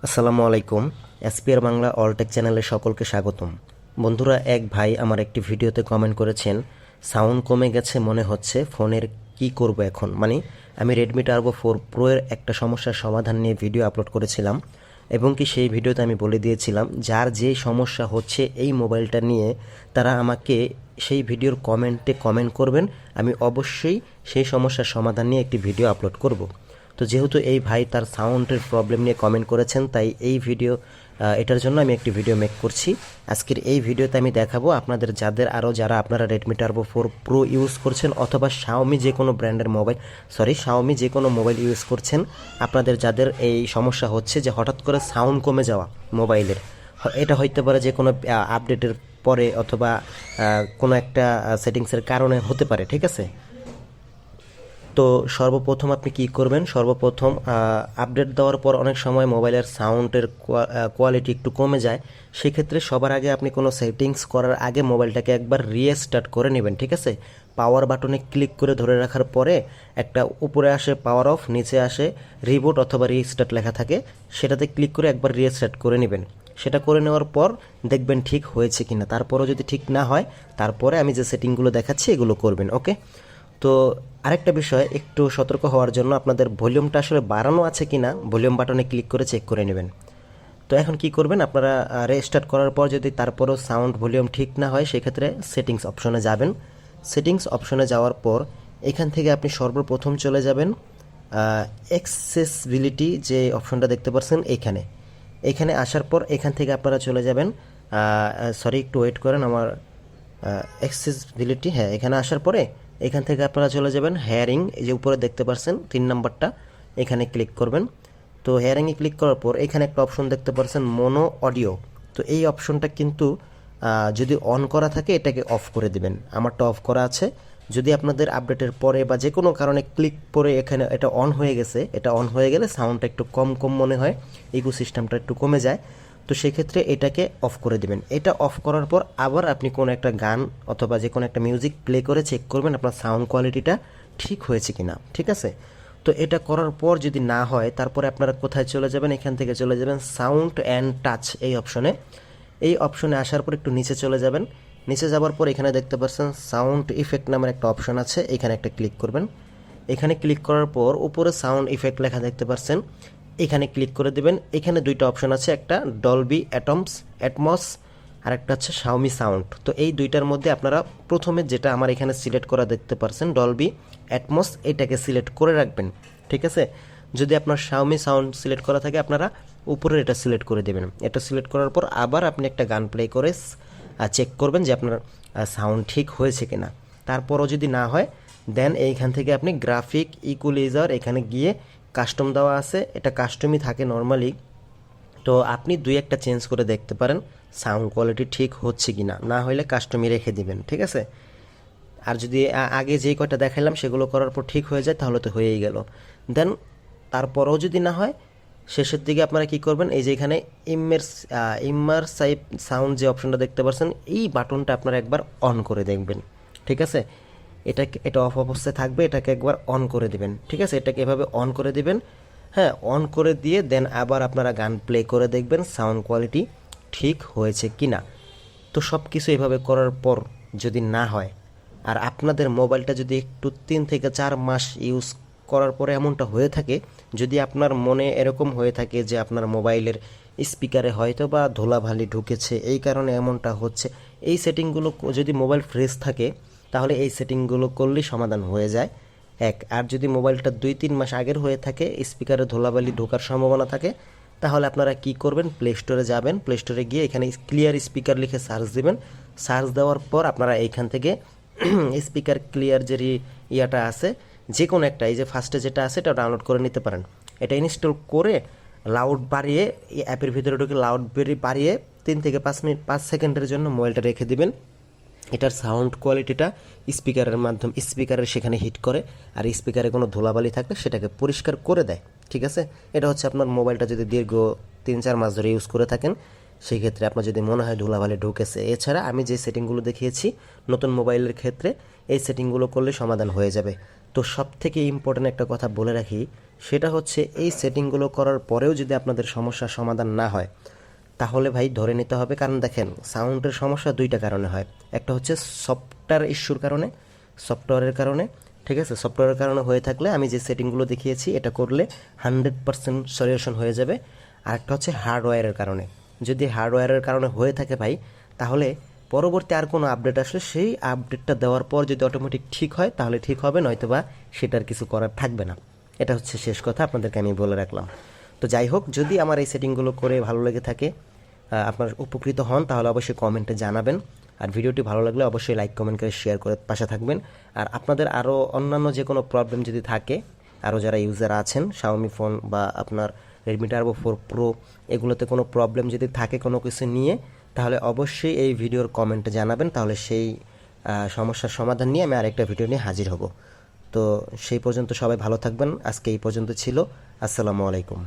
আসসালামু আলাইকুম। এসপিআর বাংলা অলটেক চ্যানেলে সকলকে স্বাগতম। বন্ধুরা, এক ভাই আমার একটি ভিডিওতে কমেন্ট করেছেন, সাউন্ড কমে গেছে মনে হচ্ছে, ফোনের কি করব এখন। মানে আমি রেডমি টার্বো 4 প্রো এর একটা সমস্যার সমাধান নিয়ে ভিডিও আপলোড করেছিলাম এবং কি সেই ভিডিওতে আমি বলে দিয়েছিলাম যার যে সমস্যা হচ্ছে এই মোবাইলটা নিয়ে তারা আমাকে সেই ভিডিওর কমেন্টে কমেন্ট করবেন, আমি অবশ্যই সেই সমস্যার সমাধান নিয়ে একটি ভিডিও আপলোড করব। তো যেহেতু এই ভাই তার সাউন্ডের প্রবলেম নিয়ে কমেন্ট করেছেন, তাই এই ভিডিও এটার জন্য আমি একটি ভিডিও মেক করছি। আজকের এই ভিডিওতে আমি দেখাবো আপনাদের যারা আপনারা রেডমি টার্বো 4 প্রো ইউজ করছেন অথবা শাওমি যে কোনো ব্র্যান্ডের মোবাইল শাওমি যে কোনো মোবাইল ইউজ করছেন, আপনাদের যাদের এই সমস্যা হচ্ছে যে হঠাৎ করে সাউন্ড কমে যাওয়া মোবাইলের, এটা হইতে পারে যে কোনো আপডেটের পরে অথবা কোনো একটা সেটিংসের কারণে হতে পারে, ঠিক আছে। তো সর্বপ্রথম আপনি কি করবেন, সর্বপ্রথম আপডেট দেওয়ার পর অনেক সময় মোবাইলের সাউন্ডের কোয়ালিটি একটু কমে যায়। সেক্ষেত্রে সবার আগে আপনি কোনো সেটিংস করার আগে মোবাইলটাকে একবার রিস্টার্ট করে নেবেন, ঠিক আছে। পাওয়ার বাটনে ক্লিক করে ধরে রাখার পরে একটা উপরে আসে পাওয়ার অফ, নিচে আসে রিবুট অথবা রিস্টার্ট লেখা থাকে, সেটাতে ক্লিক করে একবার রিস্টার্ট করে নেবেন। সেটা করে নেওয়ার পর দেখবেন ঠিক হয়েছে কিনা। তারপরও যদি ঠিক না হয়, তারপরে আমি যে সেটিংগুলো দেখাচ্ছি এগুলো করবেন, ওকে। তো আরেকটা বিষয়, একটু সতর্ক হওয়ার জন্য আপনাদের ভলিউমটা আসলে বাড়ানো আছে কিনা ভলিউম বাটনে ক্লিক করে চেক করে নেবেন। তো এখন কি করবেন, আপনারা রেস্টার্ট করার পর যদি তারপরও সাউন্ড ভলিউম ঠিক না হয়, সেক্ষেত্রে সেটিংস অপশনে যাবেন। সেটিংস অপশনে যাওয়ার পর এখান থেকে আপনি সর্বপ্রথম চলে যাবেন অ্যাক্সেসিবিলিটি যে অপশনটা দেখতে পাচ্ছেন এখানে। এখানে আসার পর এখান থেকে আপনারা চলে যাবেন, একটু ওয়েট করেন, আমার অ্যাক্সেসিবিলিটি, হ্যাঁ, এখানে আসার পরে এখান থেকে আপনারা চলে যাবেন হেয়ারিং, এই যে উপরে দেখতে পাচ্ছেন 3 নম্বরটা, এখানে ক্লিক করবেন। তো হেয়ারিংয়ে ক্লিক করার পর এখানে একটা অপশন দেখতে পাচ্ছেন মোনো অডিও। তো এই অপশনটা কিন্তু যদি অন করা থাকে এটাকে অফ করে দিবেন। আমারটা অফ করা আছে। যদি আপনাদের আপডেটের পরে বা যে কোনো কারণে ক্লিক করে এখানে এটা অন হয়ে গেছে, এটা অন হয়ে গেলে সাউন্ডটা একটু কম কম মনে হয়, ইকোসিস্টেমটা একটু কমে যায়। তো সেক্ষেত্রে এটাকে অফ করে দিবেন। এটা অফ করার পর আবার আপনি কোনো একটা গান অথবা যে কোনো একটা মিউজিক প্লে করে চেক করবেন আপনার সাউন্ড কোয়ালিটিটা ঠিক হয়েছে কিনা, ঠিক আছে। তো এটা করার পর যদি না হয়, তারপরে আপনারা কোথায় চলে যাবেন, এখান থেকে চলে যাবেন সাউন্ড অ্যান্ড টাচ এই অপশনে। এই অপশনে আসার পর একটু নিচে চলে যাবেন। নিচে যাওয়ার পর এখানে দেখতে পাচ্ছেন সাউন্ড ইফেক্ট নামের একটা অপশন আছে, এখানে একটা ক্লিক করবেন। এখানে ক্লিক করার পর উপরে সাউন্ড ইফেক্ট লেখা দেখতে পাচ্ছেন, এখানে ক্লিক করে দেবেন। এখানে দুইটা অপশন আছে, একটা ডলবি অ্যাটমস আর একটা হচ্ছে শাওমি সাউন্ড। তো এই দুইটার মধ্যে আপনারা প্রথমে যেটা আমার এখানে সিলেক্ট করা দেখতে পাচ্ছেন ডলবি অ্যাটমস, এটাকে সিলেক্ট করে রাখবেন, ঠিক আছে। যদি আপনার শাওমি সাউন্ড সিলেক্ট করা থাকে আপনারা উপরে এটা সিলেক্ট করে দেবেন। এটা সিলেক্ট করার পর আবার আপনি একটা গান প্লে করে চেক করবেন যে আপনার সাউন্ড ঠিক হয়েছে কিনা। তারপরও যদি না হয়, দেন এইখান থেকে আপনি গ্রাফিক ইকুয়ালাইজার এখানে গিয়ে কাস্টম দেওয়া আছে, এটা কাস্টমই থাকে নর্মালি। তো আপনি দুই একটা চেঞ্জ করে দেখতে পারেন সাউন্ড কোয়ালিটি ঠিক হচ্ছে কি না, না হলে কাস্টমই রেখে দিবেন, ঠিক আছে। আর যদি আগে যেই কয়টা দেখালাম সেগুলো করার পর ঠিক হয়ে যায় তাহলে তো হয়েই গেল। দেন তারপরেও যদি না হয়, শেষের দিকে আপনারা কি করবেন, এই যে এখানে ইমারসাইভ সাউন্ড যে অপশনটা দেখতে পাচ্ছেন, এই বাটনটা আপনারা একবার অন করে দেখবেন, ঠিক আছে। এটা অফ অবস্থায় থাকবে, এটাকে একবার অন করে দিবেন, ঠিক আছে। এটাকে এভাবে অন করে দিবেন, হ্যাঁ, অন করে দিয়ে দেন আবার আপনারা গান প্লে করে দেখবেন সাউন্ড কোয়ালিটি ঠিক হয়েছে কি না। তো সব কিছু এভাবে করার পর যদি না হয়, আর আপনাদের মোবাইলটা যদি একটু 3 থেকে 4 মাস ইউজ করার পরে এমনটা হয়ে থাকে, যদি আপনার মনে এরকম হয়ে থাকে যে আপনার মোবাইলের স্পিকারে হয়তো বা ধুলাবালি ঢুকেছে, এই কারণে এমনটা হচ্ছে, এই সেটিংগুলো যদি মোবাইল ফ্রেশ থাকে তাহলে এই সেটিংগুলো করলেই সমাধান হয়ে যায় এক। আর যদি মোবাইলটা 2-3 মাস আগের হয়ে থাকে, স্পিকারে ধুলাবালি ঢোকার সম্ভাবনা থাকে, তাহলে আপনারা কি করবেন, প্লে স্টোরে যাবেন। প্লে স্টোরে গিয়ে এখানে ক্লিয়ার স্পিকার লিখে সার্চ দেবেন। সার্চ দেওয়ার পর আপনারা এইখান থেকে স্পিকার ক্লিয়ার যে ইয়াটা আছে, যে কোনো একটা, এই যে ফার্স্টে যেটা আছে এটা ডাউনলোড করে নিতে পারেন। এটা ইনস্টল করে লাউড বাড়িয়ে অ্যাপের ভিতরে ঢুকে লাউড বাড়িয়ে 3 থেকে 5 মিনিট 5 সেকেন্ডের জন্য মোবাইলটা রেখে দিবেন। এটার সাউন্ড কোয়ালিটিটা স্পিকারের সেখানে হিট করে, আর স্পিকারে কোনো ধুলাবালি থাকলে সেটাকে পরিষ্কার করে দেয়, ঠিক আছে। এটা হচ্ছে আপনার মোবাইলটা যদি দীর্ঘ 3-4 মাস ধরে ইউজ করে থাকেন, সেই ক্ষেত্রে আপনার যদি মনে হয় ধুলাবালি ঢুকেছে। এছাড়া আমি যে সেটিংগুলো দেখিয়েছি নতুন মোবাইলের ক্ষেত্রে, এই সেটিংগুলো করলে সমাধান হয়ে যাবে। তো সবথেকে ইম্পর্ট্যান্ট একটা কথা বলে রাখি, সেটা হচ্ছে এই সেটিংগুলো করার পরেও যদি আপনাদের সমস্যার সমাধান না হয়, তাহলে ভাই ধরে নিতে হবে। কারণ দেখেন, সাউন্ডের সমস্যা দুইটা কারণে হয়। একটা হচ্ছে সফটওয়্যার ইস্যুর কারণে, সফটওয়্যারের কারণে, ঠিক আছে। সফটওয়্যারের কারণে হয়ে থাকলে আমি যে সেটিংগুলো দেখিয়েছি এটা করলে 100% সলিউশন হয়ে যাবে। আর একটা হচ্ছে হার্ডওয়্যারের কারণে। যদি হার্ডওয়্যারের কারণে হয়ে থাকে ভাই, তাহলে পরবর্তী আর কোনো আপডেট আসলে সেই আপডেটটা দেওয়ার পর যদি অটোমেটিক ঠিক হয় তাহলে ঠিক হবে, নয়তোবা সেটার কিছু করার থাকবে না। এটা হচ্ছে শেষ কথা, আপনাদেরকে আমি বলে রাখলাম। তো যাই হোক, যদি আমার এই সেটিংগুলো করে ভালো লেগে থাকে, আপনার উপকৃত হন, তাহলে অবশ্যই কমেন্টে জানাবেন। আর ভিডিওটি ভালো লাগলে অবশ্যই লাইক কমেন্ট করে শেয়ার করে পাশে থাকবেন। আর আপনাদের আরও অন্যান্য যে কোনো প্রবলেম যদি থাকে, আরও যারা ইউজার আছেন শাওমি ফোন বা আপনার রেডমি টার্বো 4 প্রো, এগুলোতে কোনো প্রবলেম যদি থাকে কোনো কিছু নিয়ে, তাহলে অবশ্যই এই ভিডিওর কমেন্টে জানাবেন। তাহলে সেই সমস্যার সমাধান নিয়ে আমি আরেকটা ভিডিও নিয়ে হাজির হব। তো সেই পর্যন্ত সবাই ভালো থাকবেন। আজকে এই পর্যন্ত ছিল। আসসালামু আলাইকুম।